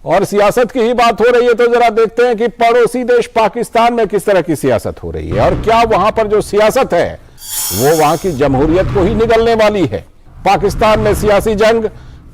और सियासत की ही बात हो रही है तो जरा देखते हैं कि पड़ोसी देश पाकिस्तान में किस तरह की सियासत हो रही है और क्या वहां पर जो सियासत है वो वहां की जमहूरियत को ही निगलने वाली है। पाकिस्तान में सियासी जंग,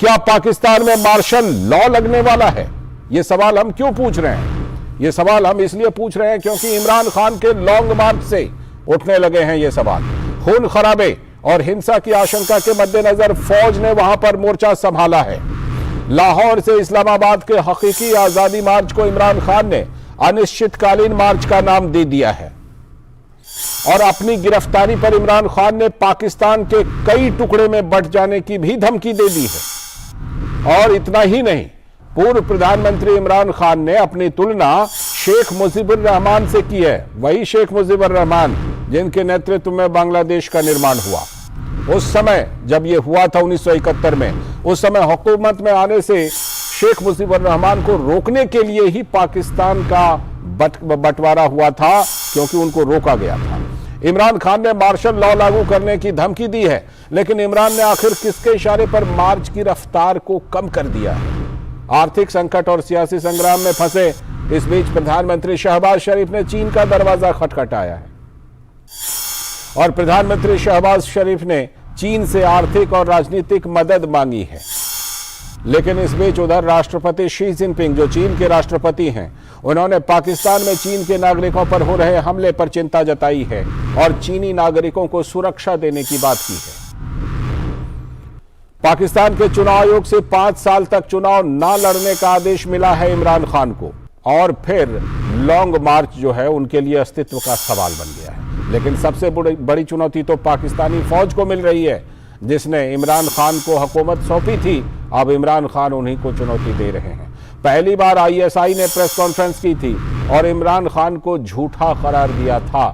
क्या पाकिस्तान में मार्शल लॉ लगने वाला है? ये सवाल हम क्यों पूछ रहे हैं? ये सवाल हम इसलिए पूछ रहे हैं क्योंकि इमरान खान के लॉन्ग मार्च से उठने लगे हैं ये सवाल। खून खराबे और हिंसा की आशंका के मद्देनजर फौज ने वहां पर मोर्चा संभाला है। लाहौर से इस्लामाबाद के हकीकी आजादी मार्च को इमरान खान ने अनिश्चितकालीन मार्च का नाम दे दिया है और अपनी गिरफ्तारी पर इमरान खान ने पाकिस्तान के कई टुकड़े में बंट जाने की भी धमकी दे दी है। और इतना ही नहीं, पूर्व प्रधानमंत्री इमरान खान ने अपनी तुलना शेख मुजीबुर रहमान से की है। वही शेख मुजीबुर रहमान जिनके नेतृत्व में बांग्लादेश का निर्माण हुआ। उस समय जब यह हुआ था 1971 में, उस समय हुकूमत में आने से शेख मुजीबुर रहमान को रोकने के लिए ही पाकिस्तान का बंटवारा हुआ था, क्योंकि उनको रोका गया था। इमरान खान ने मार्शल लॉ लागू करने की धमकी दी है, लेकिन इमरान ने आखिर किसके इशारे पर मार्च की रफ्तार को कम कर दिया है? आर्थिक संकट और सियासी संग्राम में फंसे इस बीच प्रधानमंत्री शहबाज शरीफ ने चीन का दरवाजा खटखटाया है और प्रधानमंत्री शहबाज शरीफ ने चीन से आर्थिक और राजनीतिक मदद मांगी है। लेकिन इस बीच उधर राष्ट्रपति शी जिनपिंग, जो चीन के राष्ट्रपति हैं, उन्होंने पाकिस्तान में चीन के नागरिकों पर हो रहे हमले पर चिंता जताई है और चीनी नागरिकों को सुरक्षा देने की बात की है। पाकिस्तान के चुनाव आयोग से 5 साल तक चुनाव ना लड़ने का आदेश मिला है इमरान खान को और फिर लॉन्ग मार्च जो है उनके लिए अस्तित्व का सवाल बन गया है। लेकिन सबसे बड़ी चुनौती तो पाकिस्तानी फौज को मिल रही है, जिसने इमरान खान को हुकूमत सौंपी थी। अब इमरान खान उन्हीं को चुनौती दे रहे हैं। पहली बार आईएसआई ने प्रेस कॉन्फ्रेंस की थी और इमरान खान को झूठा करार दिया था।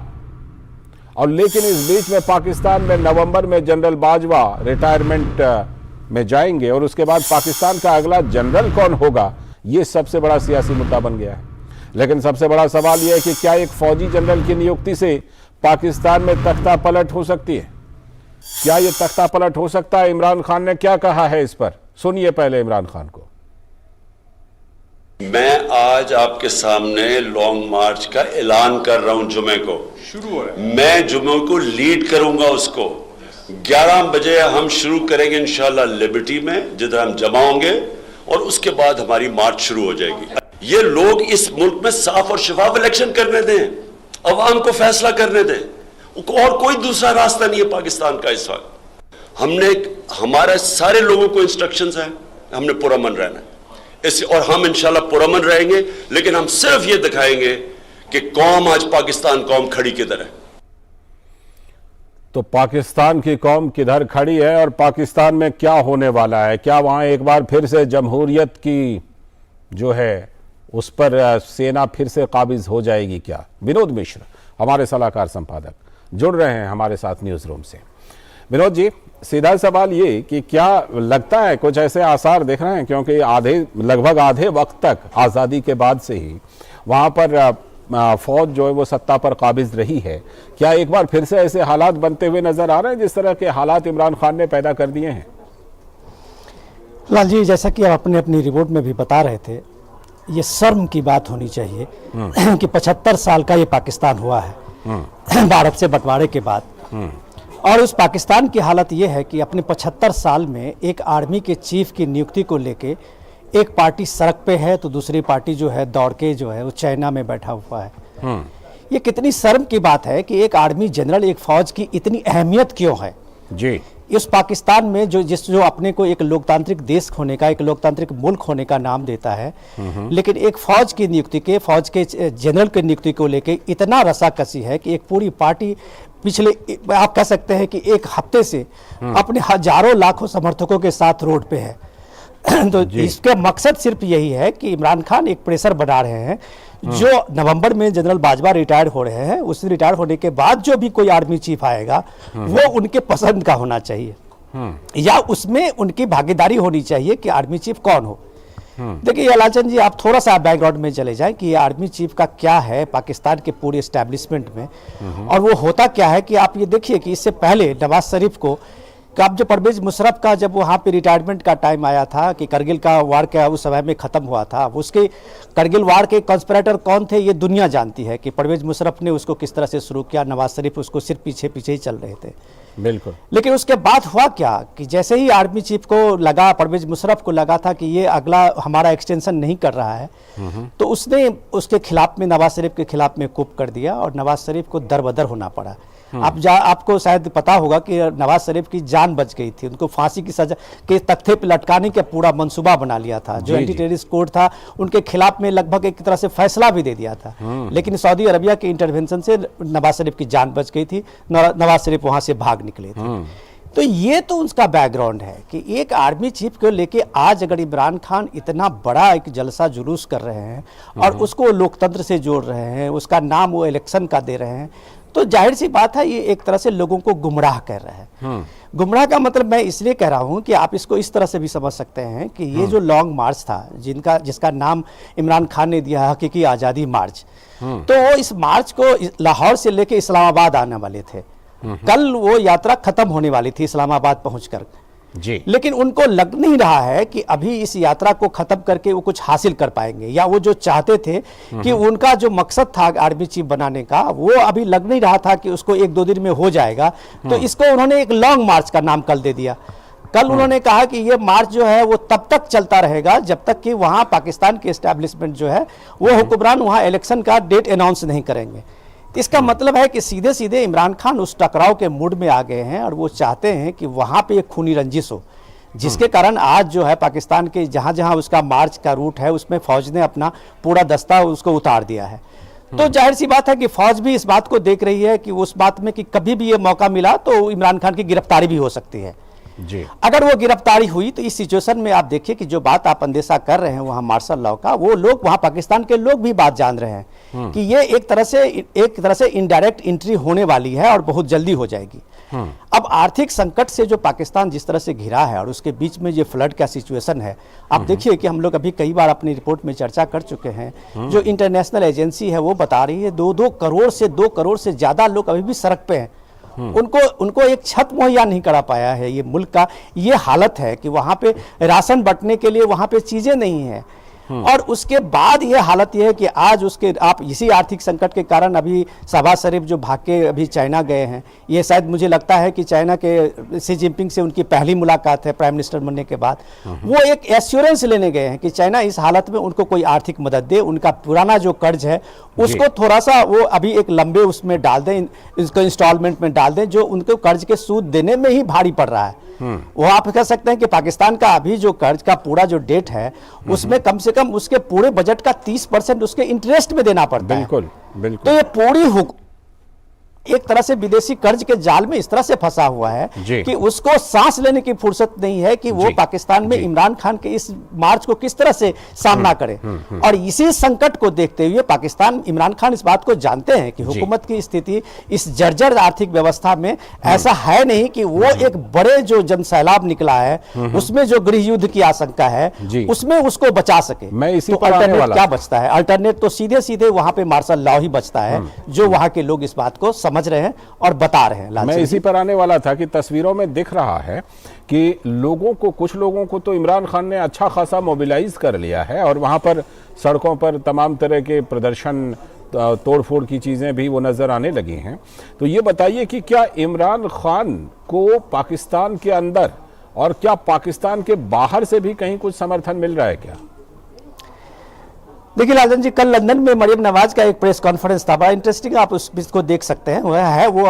और लेकिन इस बीच में पाकिस्तान में नवंबर में जनरल बाजवा रिटायरमेंट में जाएंगे और उसके बाद पाकिस्तान का अगला जनरल कौन होगा, यह सबसे बड़ा सियासी मुद्दा बन गया है। लेकिन सबसे बड़ा सवाल यह है कि क्या एक फौजी जनरल की नियुक्ति से पाकिस्तान में तख्ता पलट हो सकती है? क्या यह तख्ता पलट हो सकता है? इमरान खान ने क्या कहा है इस पर, सुनिए पहले इमरान खान को। मैं आज आपके सामने लॉन्ग मार्च का ऐलान कर रहा हूं। जुमे को शुरू हो रहा है। मैं जुमे को लीड करूंगा। उसको 11 बजे हम शुरू करेंगे इंशाल्लाह लिबर्टी में, जिधर हम जमा होंगे, और उसके बाद हमारी मार्च शुरू हो जाएगी। ये लोग इस मुल्क में साफ और शफाफ इलेक्शन करने दें, अवाम को फैसला करने दें, और कोई दूसरा रास्ता नहीं है पाकिस्तान का इस वक्त। हमने हमारे सारे लोगों को इंस्ट्रक्शंस हैं, हमने पुरअमन रहना है और हम इंशाल्लाह पुरअमन रहेंगे। लेकिन हम सिर्फ ये दिखाएंगे कि कौम आज पाकिस्तान कौम खड़ी किधर है। तो पाकिस्तान की कौम किधर खड़ी है और पाकिस्तान में क्या होने वाला है? क्या वहां एक बार फिर से जमहूरियत की जो है उस पर सेना फिर से काबिज हो जाएगी क्या? विनोद मिश्र हमारे सलाहकार संपादक जुड़ रहे हैं हमारे साथ न्यूज रूम से। विनोद जी, सीधा सवाल ये कि क्या लगता है कुछ ऐसे आसार दिख रहे हैं, क्योंकि लगभग आधे वक्त तक आज़ादी के बाद से ही वहाँ पर फौज जो है वो सत्ता पर काबिज रही है। क्या एक बार फिर से ऐसे हालात बनते हुए नजर आ रहे हैं जिस तरह के हालात इमरान खान ने पैदा कर दिए हैं? लाल जी, जैसा कि आप अपनी रिपोर्ट में भी बता रहे थे, ये शर्म की बात होनी चाहिए कि 75 साल का ये पाकिस्तान हुआ है भारत से बंटवारे के बाद। और उस पाकिस्तान की हालत ये है कि अपने 75 साल में एक आर्मी के चीफ की नियुक्ति को लेके एक पार्टी सड़क पे है तो दूसरी पार्टी जो है दौड़ के जो है वो चाइना में बैठा हुआ है। ये कितनी शर्म की बात है कि एक आर्मी जनरल, एक फौज की इतनी अहमियत क्यों है जी इस पाकिस्तान में, जो अपने को एक लोकतांत्रिक देश होने का, एक लोकतांत्रिक मुल्क होने का नाम देता है, लेकिन एक फौज की नियुक्ति के, फौज के जनरल की नियुक्ति को लेके इतना रसाकसी है कि एक पूरी पार्टी पिछले आप कह सकते हैं कि एक हफ्ते से अपने हजारों लाखों समर्थकों के साथ रोड पे है। तो इसका मकसद सिर्फ यही है कि इमरान खान एक प्रेशर बना रहे हैं। जो नवंबर में जनरल बाजवा रिटायर हो रहे हैं, उस रिटायर होने के बाद जो भी कोई आर्मी चीफ आएगा वो उनके पसंद का होना चाहिए या उसमें उनकी भागीदारी होनी चाहिए कि आर्मी चीफ कौन हो। देखिए लालचंद जी, आप थोड़ा सा बैकग्राउंड में चले जाएं कि आर्मी चीफ का क्या है पाकिस्तान के पूरे एस्टैब्लिशमेंट में, और वो होता क्या है कि आप ये देखिए कि इससे पहले नवाज शरीफ को अब जो परवेज मुशर्रफ का जब वहाँ पे रिटायरमेंट का टाइम आया था कि करगिल का वार का उस समय में ख़त्म हुआ था, उसके करगिल वार के कॉन्स्पिरेटर कौन थे ये दुनिया जानती है कि परवेज मुशर्रफ ने उसको किस तरह से शुरू किया, नवाज शरीफ उसको सिर्फ पीछे पीछे ही चल रहे थे। बिल्कुल। लेकिन उसके बाद हुआ क्या कि जैसे ही आर्मी चीफ को लगा, परवेज मुशर्रफ को लगा था कि ये अगला हमारा एक्सटेंशन नहीं कर रहा है, तो उसने उसके खिलाफ में, नवाज शरीफ के खिलाफ में कूप कर दिया और नवाज शरीफ को दरबदर होना पड़ा। आपको शायद पता होगा कि नवाज शरीफ की जान बच गई थी, उनको फांसी की सजा के तख्ते पर लटकाने का पूरा मंसूबा बना लिया था। जो एंटी टेररिस्ट कोर्ट था उनके खिलाफ में लगभग एक तरह से फैसला भी दे दिया था, लेकिन सऊदी अरबिया के इंटरवेंशन से नवाज शरीफ की जान बच गई थी, नवाज शरीफ वहां से भाग निकले थे। तो ये तो उसका बैकग्राउंड है कि एक आर्मी चीफ को लेके आज अगर इमरान खान इतना बड़ा एक जलसा जुलूस कर रहे हैं और उसको लोकतंत्र से जोड़ रहे हैं, उसका नाम वो इलेक्शन का दे रहे हैं, तो जाहिर सी बात है ये एक तरह से लोगों को गुमराह कर रहा है। गुमराह का मतलब मैं इसलिए कह रहा हूं कि आप इसको इस तरह से भी समझ सकते हैं कि ये जो लॉन्ग मार्च था जिसका नाम इमरान खान ने दिया हकीकी आज़ादी मार्च, तो वो इस मार्च को लाहौर से लेके इस्लामाबाद आने वाले थे। कल वो यात्रा खत्म होने वाली थी इस्लामाबाद पहुंचकर जी, लेकिन उनको लग नहीं रहा है कि अभी इस यात्रा को खत्म करके वो कुछ हासिल कर पाएंगे, या वो जो चाहते थे कि उनका जो मकसद था आर्मी चीफ बनाने का, वो अभी लग नहीं रहा था कि उसको 1-2 दिन में हो जाएगा। तो इसको उन्होंने एक लॉन्ग मार्च का नाम कल दे दिया। कल उन्होंने कहा कि ये मार्च जो है वो तब तक चलता रहेगा जब तक कि वहां पाकिस्तान के एस्टेब्लिशमेंट जो है वो हुक्मरान वहां इलेक्शन का डेट अनाउंस नहीं करेंगे। इसका मतलब है कि सीधे सीधे इमरान खान उस टकराव के मूड में आ गए हैं और वो चाहते हैं कि वहाँ पे एक खूनी रंजिश हो, जिसके कारण आज जो है पाकिस्तान के जहाँ जहाँ उसका मार्च का रूट है उसमें फौज ने अपना पूरा दस्ता उसको उतार दिया है। तो जाहिर सी बात है कि फौज भी इस बात को देख रही है कि उस बात में कि कभी भी ये मौका मिला तो इमरान खान की गिरफ्तारी भी हो सकती है जी। अगर वो गिरफ्तारी हुई तो इस सिचुएशन में आप देखिए कि जो बात आप अंदेशा कर रहे हैं वहाँ मार्शल लॉ का, वो लोग वहाँ पाकिस्तान के लोग भी बात जान रहे हैं कि ये एक तरह से इनडायरेक्ट एंट्री होने वाली है और बहुत जल्दी हो जाएगी। अब आर्थिक संकट से जो पाकिस्तान जिस तरह से घिरा है और उसके बीच में ये फ्लड का सिचुएशन है, आप देखिए कि हम लोग अभी कई बार अपनी रिपोर्ट में चर्चा कर चुके हैं, जो इंटरनेशनल एजेंसी है वो बता रही है 2 करोड़ से ज्यादा लोग अभी भी सड़क पे हैं। उनको एक छत मुहैया नहीं करा पाया है ये मुल्क का। ये हालत है कि वहाँ पे राशन बंटने के लिए वहाँ पे चीजें नहीं है। और उसके बाद ये हालत ये है कि आज उसके आप इसी आर्थिक संकट के कारण अभी शहबाज शरीफ जो भाग के अभी चाइना गए हैं, ये शायद मुझे लगता है कि चाइना के शी जिनपिंग से उनकी पहली मुलाकात है प्राइम मिनिस्टर बनने के बाद। वो एक एश्योरेंस लेने गए हैं कि चाइना इस हालत में उनको कोई आर्थिक मदद दे, उनका पुराना जो कर्ज है उसको थोड़ा सा वो अभी एक लंबे उसमें डाल दें, इसको इंस्टॉलमेंट में डाल दें, जो उनको कर्ज के सूद देने में ही भारी पड़ रहा है। वो आप कह सकते हैं कि पाकिस्तान का अभी जो कर्ज का पूरा जो डेट है उसमें कम से कम उसके पूरे बजट का 30% उसके इंटरेस्ट में देना पड़ता है। बिल्कुल। तो ये पूरी एक तरह से विदेशी कर्ज के जाल में इस तरह से फंसा हुआ है कि उसको सांस लेने की फुर्सत नहीं है कि वो पाकिस्तान में इमरान खान के इस मार्च को किस तरह से सामना करे। और इसी संकट को देखते हुए पाकिस्तान, इमरान खान इस बात को जानते हैं कि हुकूमत की स्थिति इस जर्जर आर्थिक व्यवस्था में ऐसा है नहीं कि वो एक बड़े जो जनसैलाब निकला है उसमें जो गृह युद्ध की आशंका है उसमें उसको बचा सके। मैं इसी तो अल्टरनेट क्या बचता है? अल्टरनेट तो सीधे सीधे वहां पे मार्शल लॉ ही बचता है, जो वहां के लोग इस बात को समझ रहे हैं और बता रहे हैं। मैं इसी पर आने वाला था कि तस्वीरों में दिख रहा है कि कुछ लोगों को तो इमरान खान ने अच्छा खासा मोबिलाइज कर लिया है और वहां पर सड़कों पर तमाम तरह के प्रदर्शन, तोड़फोड़ की चीजें भी वो नजर आने लगी हैं। तो ये बताइए कि क्या इमरान खान को पाकिस्तान के अंदर और क्या पाकिस्तान के बाहर से भी कहीं कुछ समर्थन मिल रहा है क्या? देखिए राजन जी, कल लंदन में मरियम नवाज का एक प्रेस कॉन्फ्रेंस था, बड़ा इंटरेस्टिंग, आप उसको देख सकते हैं। वह है वो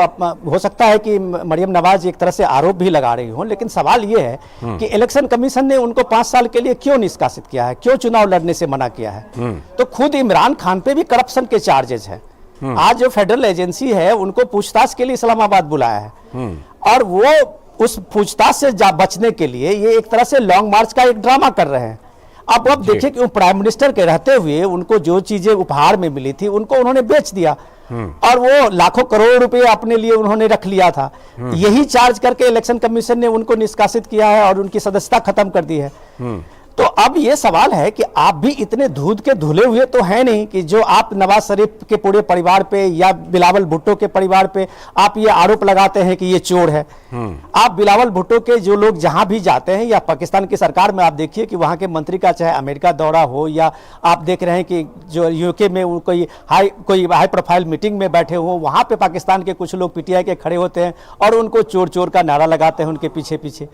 हो सकता है कि मरियम नवाज एक तरह से आरोप भी लगा रही हो, लेकिन सवाल ये है कि इलेक्शन कमीशन ने उनको 5 साल के लिए क्यों निष्कासित किया है, क्यों चुनाव लड़ने से मना किया है? तो खुद इमरान खान पे भी करप्शन के चार्जेस है। आज जो फेडरल एजेंसी है उनको पूछताछ के लिए इस्लामाबाद बुलाया है और वो उस पूछताछ से बचने के लिए ये एक तरह से लॉन्ग मार्च का एक ड्रामा कर रहे हैं। अब देखिए कि प्राइम मिनिस्टर के रहते हुए उनको जो चीजें उपहार में मिली थी उनको उन्होंने बेच दिया और वो लाखों करोड़ रुपए अपने लिए उन्होंने रख लिया था। यही चार्ज करके इलेक्शन कमीशन ने उनको निष्कासित किया है और उनकी सदस्यता खत्म कर दी है। तो अब ये सवाल है कि आप भी इतने दूध के धुले हुए तो हैं नहीं कि जो आप नवाज शरीफ के पूरे परिवार पे या बिलावल भुट्टो के परिवार पे आप ये आरोप लगाते हैं कि ये चोर है। आप बिलावल भुट्टो के जो लोग जहां भी जाते हैं या पाकिस्तान की सरकार में आप देखिए कि वहां के मंत्री का चाहे अमेरिका दौरा हो या आप देख रहे हैं कि जो यूके में कोई हाई प्रोफाइल मीटिंग में बैठे हो, वहां पे पाकिस्तान के कुछ लोग पीटीआई के खड़े होते हैं और उनको चोर चोर का नारा लगाते हैं उनके पीछे पीछे।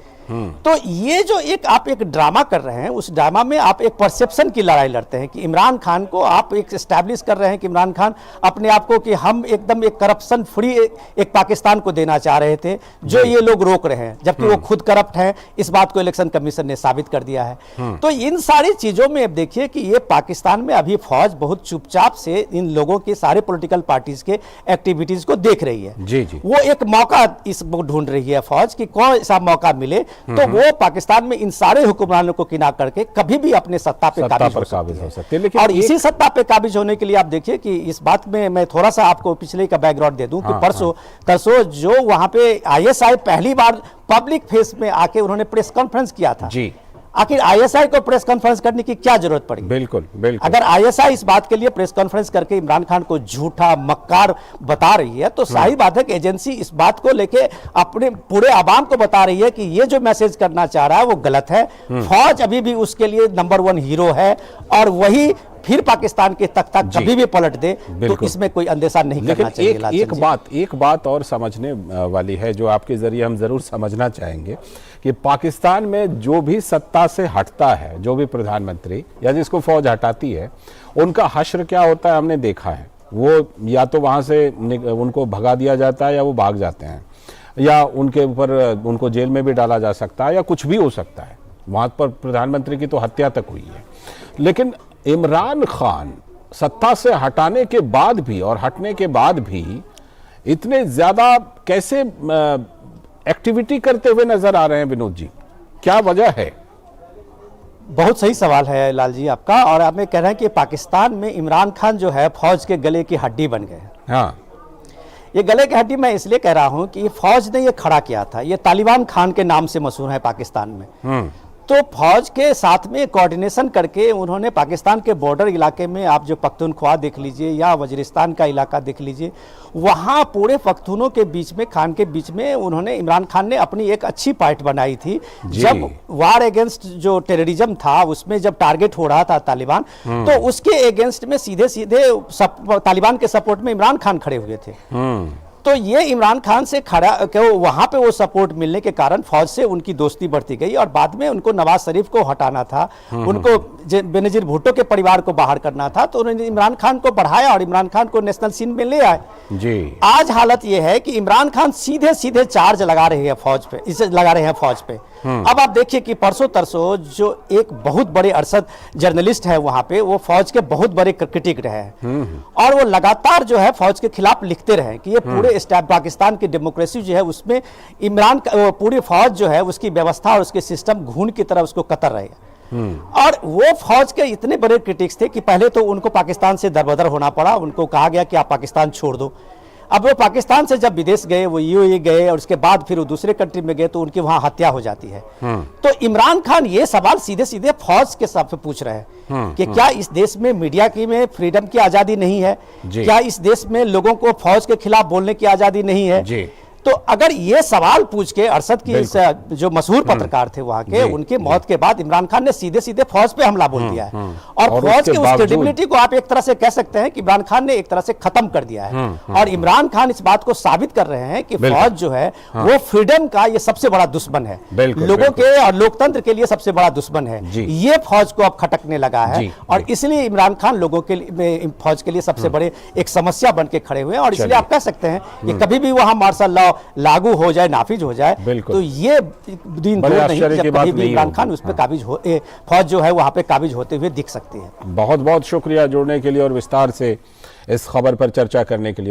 तो ये जो आप एक ड्रामा कर रहे हैं, उस ड्रामा में आप एक परसेप्शन की लड़ाई लड़ते हैं कि इमरान खान को आप एक एस्टैब्लिश कर रहे हैं कि इमरान खान अपने आप को कि हम एकदम एक करप्शन फ्री एक पाकिस्तान को देना चाह रहे थे, जो ये लोग रोक रहे हैं, जबकि वो खुद करप्ट हैं। इस बात को इलेक्शन कमीशन ने साबित कर दिया है। तो इन सारी चीजों में अब देखिए कि ये पाकिस्तान में अभी फौज बहुत चुपचाप से इन लोगों के सारे पॉलिटिकल पार्टीज के एक्टिविटीज को देख रही है। जी जी। वो एक मौका इस ढूंढ रही है फौज कि कौन सा मौका मिले तो वो पाकिस्तान में इन सारे हुक्मरानों को किनार करके कभी भी अपने सत्ता पे काबिज हो सकते हैं। और इसी सत्ता पे काबिज होने के लिए आप देखिए कि इस बात में मैं थोड़ा सा आपको पिछले का बैकग्राउंड दे दूं कि परसों जो वहां पे आईएसआई पहली बार पब्लिक फेस में आके उन्होंने प्रेस कॉन्फ्रेंस किया था जी। आखिर आईएसआई को प्रेस कॉन्फ्रेंस करने की क्या जरूरत पड़ी? बिल्कुल बिल्कुल। अगर आईएसआई इस बात के लिए प्रेस कॉन्फ्रेंस करके इमरान खान को झूठा मक्कार बता रही है तो सही बात है कि एजेंसी इस बात को लेके अपने पूरे आवाम को बता रही है कि ये जो मैसेज करना चाह रहा है वो गलत है। फौज अभी भी उसके लिए नंबर 1 हीरो है और वही फिर पाकिस्तान के तख्ता कभी भी पलट दे तो इसमें कोई अंदेशा नहीं करना चाहिए। एक बात और समझने वाली है जो आपके जरिए हम जरूर समझना चाहेंगे कि पाकिस्तान में जो भी सत्ता से हटता है, जो भी प्रधानमंत्री या जिसको फौज हटाती है, उनका हश्र क्या होता है हमने देखा है। वो या तो वहां से उनको भगा दिया जाता है या वो भाग जाते हैं या उनके ऊपर उनको जेल में भी डाला जा सकता है या कुछ भी हो सकता है। वहां पर प्रधानमंत्री की तो हत्या तक हुई है। लेकिन इमरान खान सत्ता से हटाने के बाद भी और हटने के बाद भी इतने ज्यादा कैसे एक्टिविटी करते हुए नजर आ रहे हैं विनोद जी, क्या वजह है? बहुत सही सवाल है लाल जी आपका। और आप कह रहे हैं कि पाकिस्तान में इमरान खान जो है फौज के गले की हड्डी बन गए। हाँ, ये गले की हड्डी मैं इसलिए कह रहा हूं कि फौज ने ये खड़ा किया था। ये तालिबान खान के नाम से मशहूर है पाकिस्तान में। तो फौज के साथ में कोऑर्डिनेशन करके उन्होंने पाकिस्तान के बॉर्डर इलाके में आप जो पख्तूनख्वा देख लीजिए या वजीरिस्तान का इलाका देख लीजिए, वहाँ पूरे पख्तूनों के बीच में, खान के बीच में उन्होंने इमरान खान ने अपनी एक अच्छी पार्ट बनाई थी। जब वार अगेंस्ट जो टेररिज्म था उसमें जब टारगेट हो रहा था तालिबान, तो उसके अगेंस्ट में सीधे सीधे तालिबान के सपोर्ट में इमरान खान खड़े हुए थे। तो ये इमरान खान से खड़ा वहां पे वो सपोर्ट मिलने के कारण फौज से उनकी दोस्ती बढ़ती गई और बाद में उनको नवाज शरीफ को हटाना था, उनको बेनजीर भुट्टो के परिवार को बाहर करना था, तो उन्होंने इमरान खान को बढ़ाया और इमरान खान को नेशनल सीन में ले आए जी। आज हालत ये है कि इमरान खान सीधे सीधे चार्ज लगा रहे हैं फौज पे, इसे लगा रहे हैं फौज पे। अब आप देखिए कि परसों तरसों जो एक बहुत बड़े अरशद जर्नलिस्ट है वहां पे, वो फौज के बहुत बड़े क्रिटिक रहे हैं और वो लगातार जो है फौज के खिलाफ लिखते रहे कि ये पूरे पाकिस्तान की डेमोक्रेसी जो है उसमें इमरान पूरी फौज जो है उसकी व्यवस्था और उसके सिस्टम घून की तरह उसको कतर रहे। और वो फौज के इतने बड़े क्रिटिक्स थे कि पहले तो उनको पाकिस्तान से दरबदर होना पड़ा, उनको कहा गया कि आप पाकिस्तान छोड़ दो। अब वो पाकिस्तान से जब विदेश गए, वो यूएई गए और उसके बाद फिर वो दूसरे कंट्री में गए तो उनकी वहां हत्या हो जाती है। तो इमरान खान ये सवाल सीधे सीधे फौज के साथ पूछ रहे हैं कि क्या इस देश में मीडिया की में फ्रीडम की आजादी नहीं है? क्या इस देश में लोगों को फौज के खिलाफ बोलने की आजादी नहीं है? तो अगर ये सवाल पूछ के अरशद की जो मशहूर पत्रकार थे वहां के, उनकी मौत के बाद इमरान खान ने सीधे सीधे फौज पे हमला बोल दिया है और फौज की उस क्रेडिबिलिटी को आप एक तरह से कह सकते हैं कि इमरान खान ने एक तरह से खत्म कर दिया है। और इमरान खान इस बात को साबित कर रहे हैं कि फौज जो है वो फ्रीडम का ये सबसे बड़ा दुश्मन है, लोगों के और लोकतंत्र के लिए सबसे बड़ा दुश्मन है। ये फौज को अब खटकने लगा है और इसलिए इमरान खान लोगों के लिए, फौज के लिए सबसे बड़े एक समस्या बन के खड़े हुए हैं। और इसलिए आप कह सकते हैं कि कभी भी वहां मार्शल लॉ लागू हो जाए, नाफिज हो जाए, तो ये दिन दूर नहीं जब कभी भी इमरान खान उस पर काबिज हो, फौज जो है वहां पे काबिज होते हुए दिख सकती है। बहुत बहुत शुक्रिया जुड़ने के लिए और विस्तार से इस खबर पर चर्चा करने के लिए। और